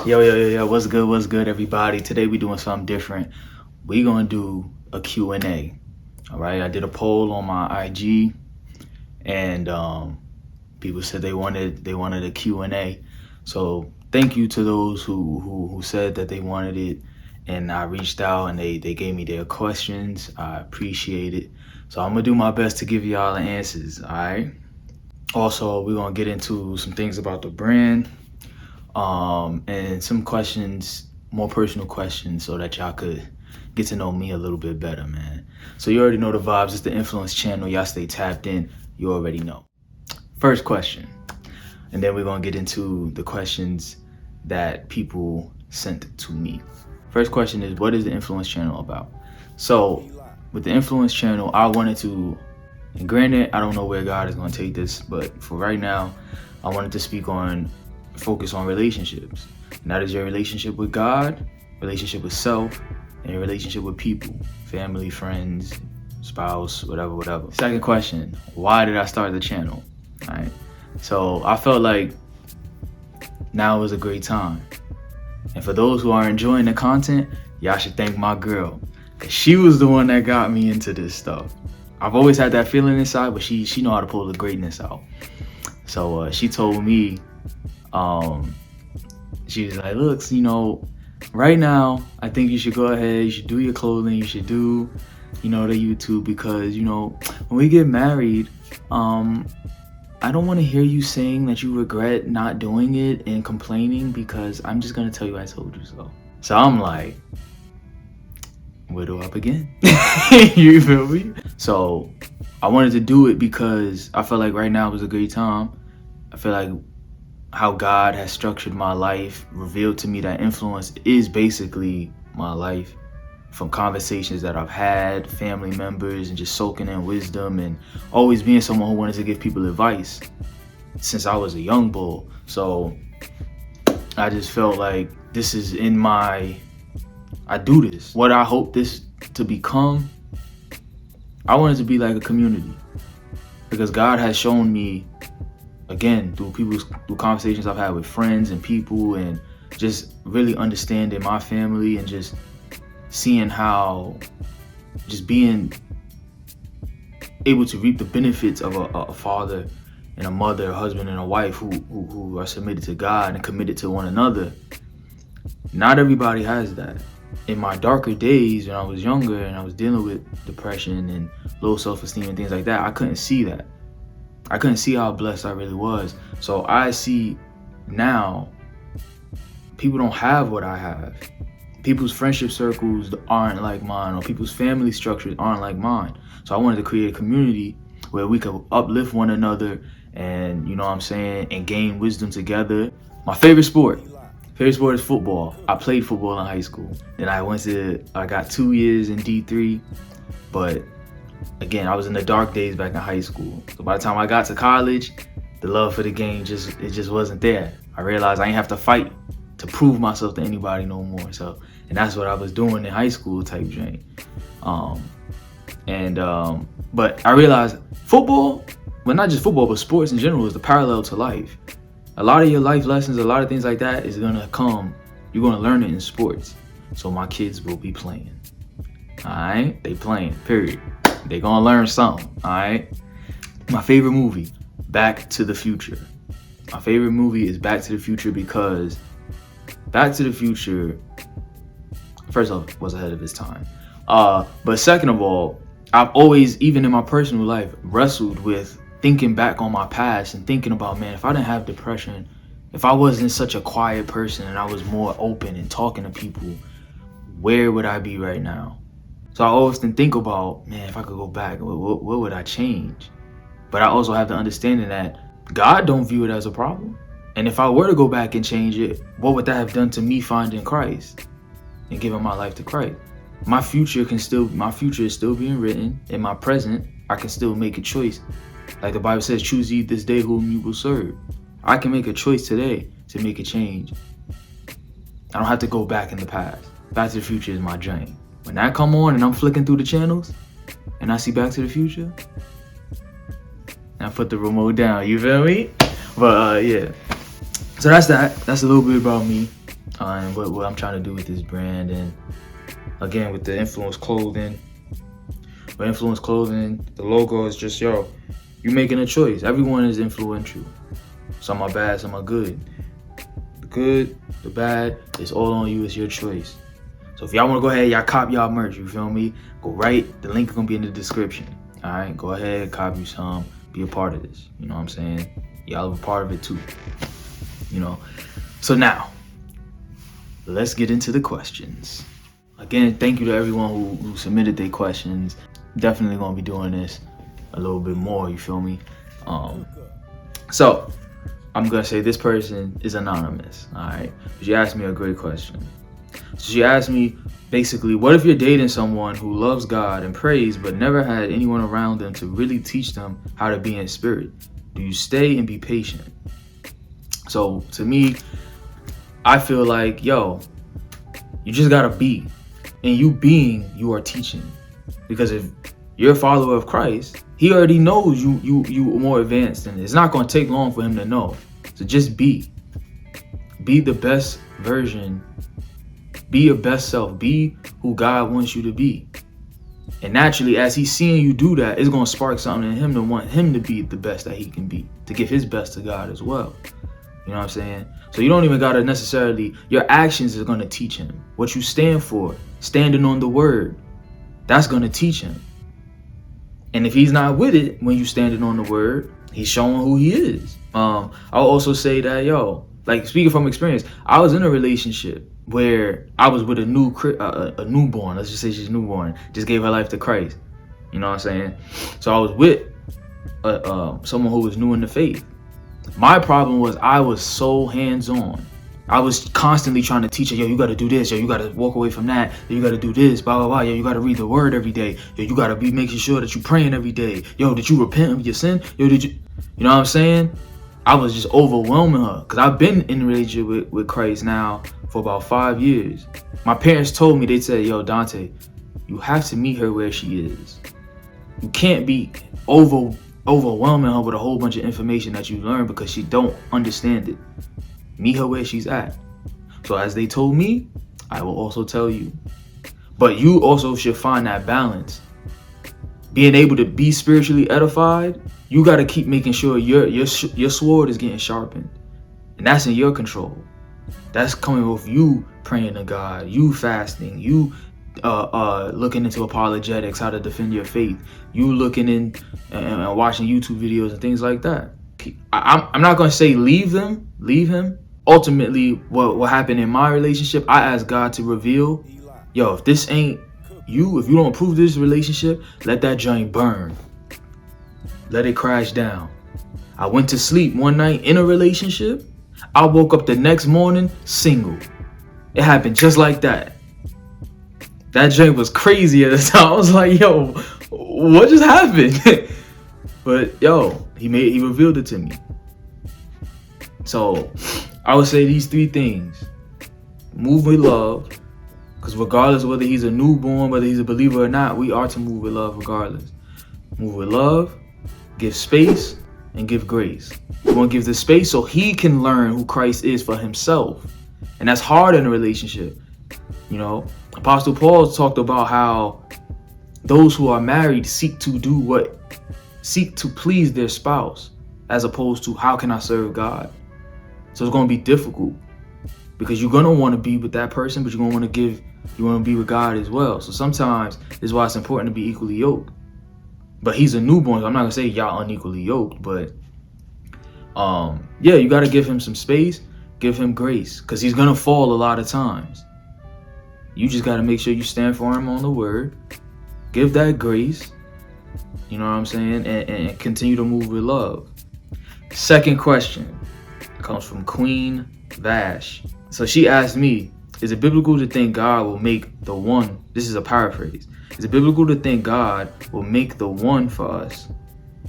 Yo, what's good, everybody? Today we doing something different. We gonna do a Q&A. All right, I did a poll on my IG, and people said they wanted a Q&A. So thank you to those who said that they wanted it, and I reached out and they gave me their questions. I appreciate it. So I'm gonna do my best to give y'all the answers. All right. Also, we're gonna get into some things about the brand. And some questions, more personal questions, so that y'all could get to know me a little bit better, man. So you already know the vibes. It's the Nfluence channel. Y'all stay tapped in. You already know. First question, and then we're gonna get into the questions that people sent to me. First question is, what is the Nfluence channel about? So with the Nfluence channel, I wanted to, and granted, I don't know where God is gonna take this, but for right now, I wanted to focus on relationships. And that is your relationship with God, relationship with self, and your relationship with people, family, friends, spouse, whatever. Second question, why did I start the channel? All right. So I felt like now was a great time. And for those who are enjoying the content, y'all should thank my girl, because she was the one that got me into this stuff. I've always had that feeling inside, but she know how to pull the greatness out. So she told me, she was like, look, right now, I think you should go ahead, you should do your clothing, you should do, the YouTube, because, when we get married, I don't want to hear you saying that you regret not doing it and complaining, because I'm just going to tell you I told you so. So I'm like, where do I begin? You feel me? So I wanted to do it because I felt like right now was a great time. I feel like how God has structured my life revealed to me that influence is basically my life, from conversations that I've had, family members, and just soaking in wisdom, and always being someone who wanted to give people advice since I was a young bull. So I just felt like this is I do this. What I hope this to become, I want it to be like a community, because God has shown me, again, through conversations I've had with friends and people, and just really understanding my family, and just seeing how just being able to reap the benefits of a father and a mother, a husband and a wife who are submitted to God and committed to one another. Not everybody has that. In my darker days, when I was younger and I was dealing with depression and low self-esteem and things like that, I couldn't see that. I couldn't see how blessed I really was. So I see now people don't have what I have. People's friendship circles aren't like mine, or people's family structures aren't like mine. So I wanted to create a community where we could uplift one another and, and gain wisdom together. My favorite sport is football. I played football in high school. Then I got 2 years in D3, but again, I was in the dark days back in high school. So by the time I got to college, the love for the game just wasn't there. I realized I ain't have to fight to prove myself to anybody no more. So, and that's what I was doing in high school type thing. But I realized football, well, not just football, but sports in general, is the parallel to life. A lot of your life lessons, a lot of things like that is gonna come. You're gonna learn it in sports. So my kids will be playing. All right, they playing. Period. They gonna learn something. All right. My favorite movie, Back to the Future. My favorite movie is Back to the Future because Back to the Future, first off, was ahead of its time. But second of all, I've always, even in my personal life, wrestled with thinking back on my past and thinking about, man, if I didn't have depression, if I wasn't such a quiet person and I was more open and talking to people, where would I be right now? So I often think about, man, if I could go back, what would I change? But I also have the understanding that God don't view it as a problem. And if I were to go back and change it, what would that have done to me finding Christ and giving my life to Christ? My future is still being written. In my present, I can still make a choice. Like the Bible says, choose ye this day whom you will serve. I can make a choice today to make a change. I don't have to go back in the past. Back to the Future is my dream. When that come on and I'm flicking through the channels and I see Back to the Future, and I put the remote down, you feel me? But yeah. So that's that. That's a little bit about me. and what I'm trying to do with this brand. And again, with the Nfluence clothing, the logo is just, yo, you're making a choice. Everyone is influential. Some are bad, some are good. The good, the bad, it's all on you. It's your choice. So if y'all want to go ahead, y'all cop y'all merch, you feel me? Go right, the link is going to be in the description. All right, go ahead, cop you some, be a part of this. You know what I'm saying? Y'all are a part of it too. You know? So now, let's get into the questions. Again, thank you to everyone who submitted their questions. Definitely going to be doing this a little bit more, you feel me? So, I'm going to say this person is anonymous, all right? She asked me a great question. So she asked me, basically, what if you're dating someone who loves God and prays but never had anyone around them to really teach them how to be in spirit? Do you stay and be patient? So to me, I feel like, yo, you just gotta be. And you being, you are teaching. Because if you're a follower of Christ, he already knows you more advanced than it. It's not gonna take long for him to know. So just be. Be the best version. Be your best self. Be who God wants you to be. And naturally, as he's seeing you do that, it's going to spark something in him to want him to be the best that he can be, to give his best to God as well. You know what I'm saying? So you don't even got to necessarily, your actions is going to teach him. What you stand for, standing on the word, that's going to teach him. And if he's not with it, when you standing on the word, he's showing who he is. I'll also say that, yo, like speaking from experience, I was in a relationship where I was with a newborn. Let's just say she's newborn. Just gave her life to Christ. You know what I'm saying? So I was with someone who was new in the faith. My problem was I was so hands-on. I was constantly trying to teach her, yo, you got to do this. Yo, you got to walk away from that. Yo, you got to do this, blah, blah, blah. Yo, you got to read the word every day. Yo, you got to be making sure that you're praying every day. Yo, did you repent of your sin? Yo, did you? You know what I'm saying? I was just overwhelming her because I've been in a relationship with Christ now for about 5 years. My parents told me, they said, yo, Dante, you have to meet her where she is. You can't be overwhelming her with a whole bunch of information that you learn because she don't understand it. Meet her where she's at. So as they told me, I will also tell you. But you also should find that balance. Being able to be spiritually edified, you got to keep making sure your sword is getting sharpened. And that's in your control. That's coming with you praying to God, you fasting, you looking into apologetics, how to defend your faith, you looking in and watching YouTube videos and things like that. I'm not going to say leave him. Ultimately, what happened in my relationship, I asked God to reveal, yo, if this ain't you, if you don't approve this relationship, let that joint burn. Let it crash down. I went to sleep one night in a relationship. I woke up the next morning single. It happened just like that. That joint was crazy at the time. I was like, yo, what just happened? But yo, he revealed it to me. So I would say these 3 things. Move with love. Because regardless of whether he's a newborn, whether he's a believer or not, we are to move with love regardless. Move with love, give space, and give grace. You want to give the space so he can learn who Christ is for himself. And that's hard in a relationship. You know, Apostle Paul talked about how those who are married seek to please their spouse, as opposed to how can I serve God. So it's going to be difficult because you're going to want to be with that person, but you're going to want to be with God as well. So sometimes this is why it's important to be equally yoked. But he's a newborn, so I'm not going to say y'all unequally yoked, but yeah, you got to give him some space, give him grace, because he's going to fall a lot of times. You just got to make sure you stand for him on the word, give that grace, you know what I'm saying, and continue to move with love. Second question comes from Queen Vash. So she asked me, is it biblical to think God will make the one, this is a paraphrase, is it biblical to think God will make the one for us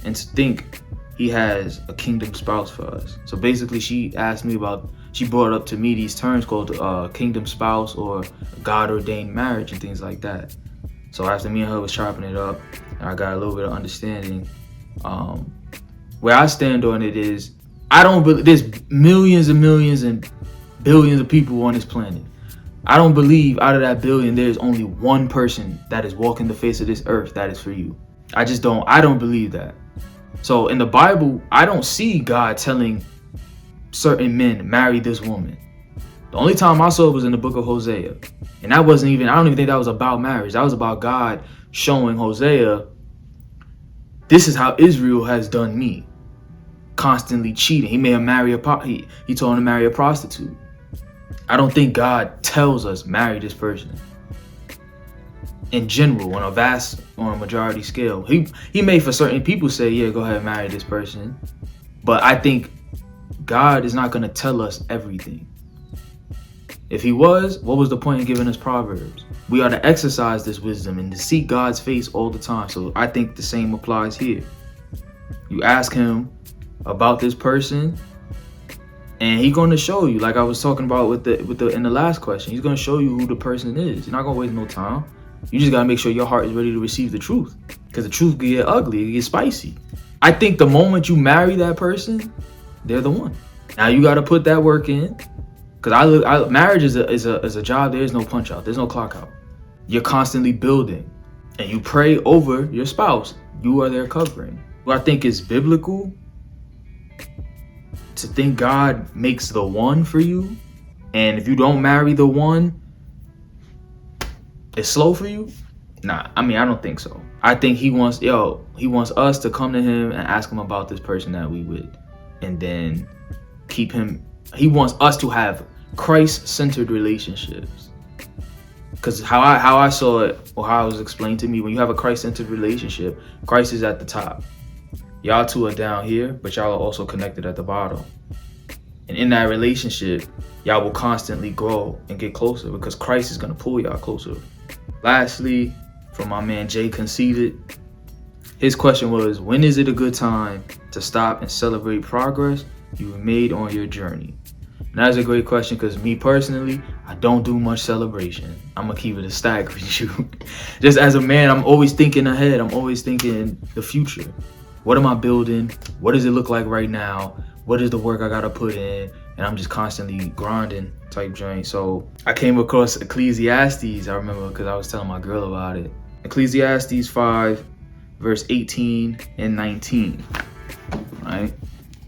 and to think he has a kingdom spouse for us? So basically she asked me about, she brought up to me these terms called kingdom spouse or God ordained marriage and things like that. So after me and her was chopping it up, and I got a little bit of understanding, where I stand on it is, I don't believe, there's millions and millions and billions of people on this planet. I don't believe out of that billion, there's only one person that is walking the face of this earth that is for you. I don't believe that. So in the Bible, I don't see God telling certain men, marry this woman. The only time I saw it was in the book of Hosea. And that wasn't even, I don't even think that was about marriage. That was about God showing Hosea, this is how Israel has done me. Constantly cheating. He made him marry he told him to marry a prostitute. I don't think God tells us marry this person. In general, on a majority scale. He may for certain people say, yeah, go ahead and marry this person. But I think God is not going to tell us everything. If he was, what was the point in giving us Proverbs? We are to exercise this wisdom and to seek God's face all the time. So I think the same applies here. You ask him about this person, and he's going to show you, like I was talking about in the last question. He's going to show you who the person is. You're not going to waste no time. You just got to make sure your heart is ready to receive the truth, because the truth can get ugly, it get spicy. I think the moment you marry that person, they're the one. Now you got to put that work in, because marriage is a job. There is no punch out. There's no clock out. You're constantly building, and you pray over your spouse. You are their covering. What I think is biblical, to think God makes the one for you, and if you don't marry the one, it's slow for you. Nah, I mean, I don't think so. I think he wants us to come to him and ask him about this person that we with, and then keep him. He wants us to have Christ-centered relationships. Because how I saw it, or how it was explained to me, when you have a Christ-centered relationship, Christ is at the top. Y'all two are down here, but y'all are also connected at the bottom. And in that relationship, y'all will constantly grow and get closer, because Christ is going to pull y'all closer. Lastly, from my man Jay Conceited, his question was, when is it a good time to stop and celebrate progress you've made on your journey? And that's a great question, because me personally, I don't do much celebration. I'm going to keep it a stack with you. Just as a man, I'm always thinking ahead. I'm always thinking the future. What am I building? What does it look like right now? What is the work I got to put in? And I'm just constantly grinding type joint. So I came across Ecclesiastes, I remember, because I was telling my girl about it. Ecclesiastes 5, verse 18 and 19. All right?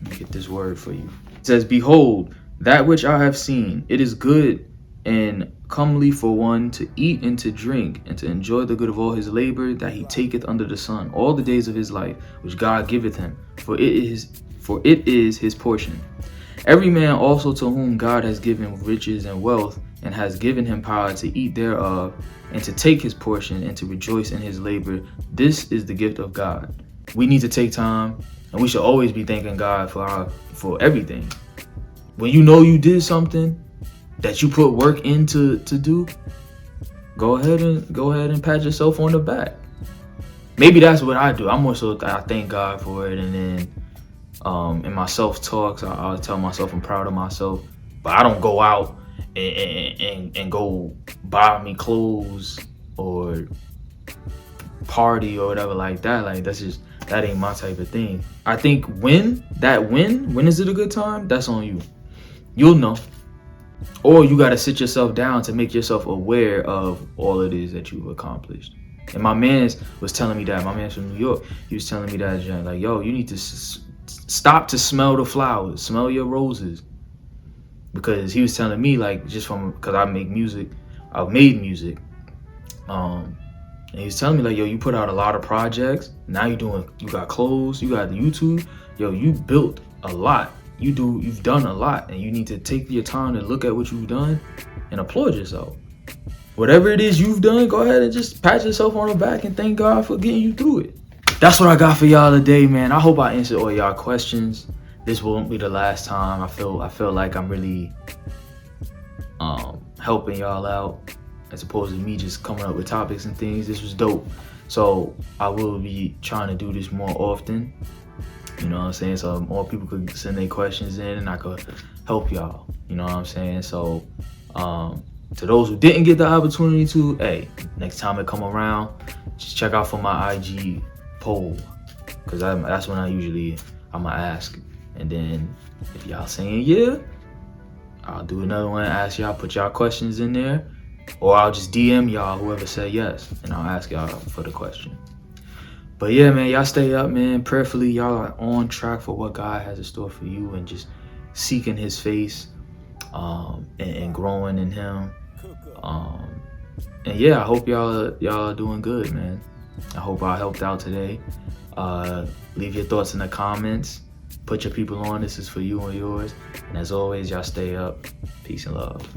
Let me get this word for you. It says, behold, that which I have seen, it is good and comely for one to eat and to drink and to enjoy the good of all his labor that he taketh under the sun all the days of his life, which God giveth him, for it is his portion. Every man also to whom God has given riches and wealth, and has given him power to eat thereof, and to take his portion, and to rejoice in his labor, this is the gift of God. We need to take time, and we should always be thanking God for everything. When you know you did something that you put work into to do, go ahead and pat yourself on the back. Maybe that's what I do. I'm more so I thank God for it, and then in my self-talks, I'll tell myself I'm proud of myself. But I don't go out and go buy me clothes or party or whatever like that. Like that ain't my type of thing. I think when is it a good time? That's on you. You'll know. Or you got to sit yourself down to make yourself aware of all it is that you've accomplished. And my man was telling me that. My man's from New York. He was telling me that, like, yo, you need to stop to smell the flowers. Smell your roses. Because he was telling me, like, just because I made music. And he was telling me, like, yo, you put out a lot of projects. Now you got clothes. You got YouTube. Yo, you built a lot. You've done a lot, and you need to take your time to look at what you've done and applaud yourself. Whatever it is you've done, go ahead and just pat yourself on the back and thank God for getting you through it. That's what I got for y'all today, man. I hope I answered all y'all questions. This won't be the last time. I feel like I'm really helping y'all out, as opposed to me just coming up with topics and things. This was dope. So I will be trying to do this more often. You know what I'm saying? So more people could send their questions in, and I could help y'all. You know what I'm saying? So to those who didn't get the opportunity to, hey, next time it come around, just check out for my IG poll, because that's when I'm gonna ask. And then if y'all saying yeah, I'll do another one, ask y'all, put y'all questions in there, or I'll just DM y'all, whoever said yes, and I'll ask y'all for the question. But yeah, man, y'all stay up, man. Prayerfully, y'all are on track for what God has in store for you, and just seeking his face, and growing in him. And yeah, I hope y'all are doing good, man. I hope I helped out today. Leave your thoughts in the comments. Put your people on. This is for you and yours. And as always, y'all stay up. Peace and love.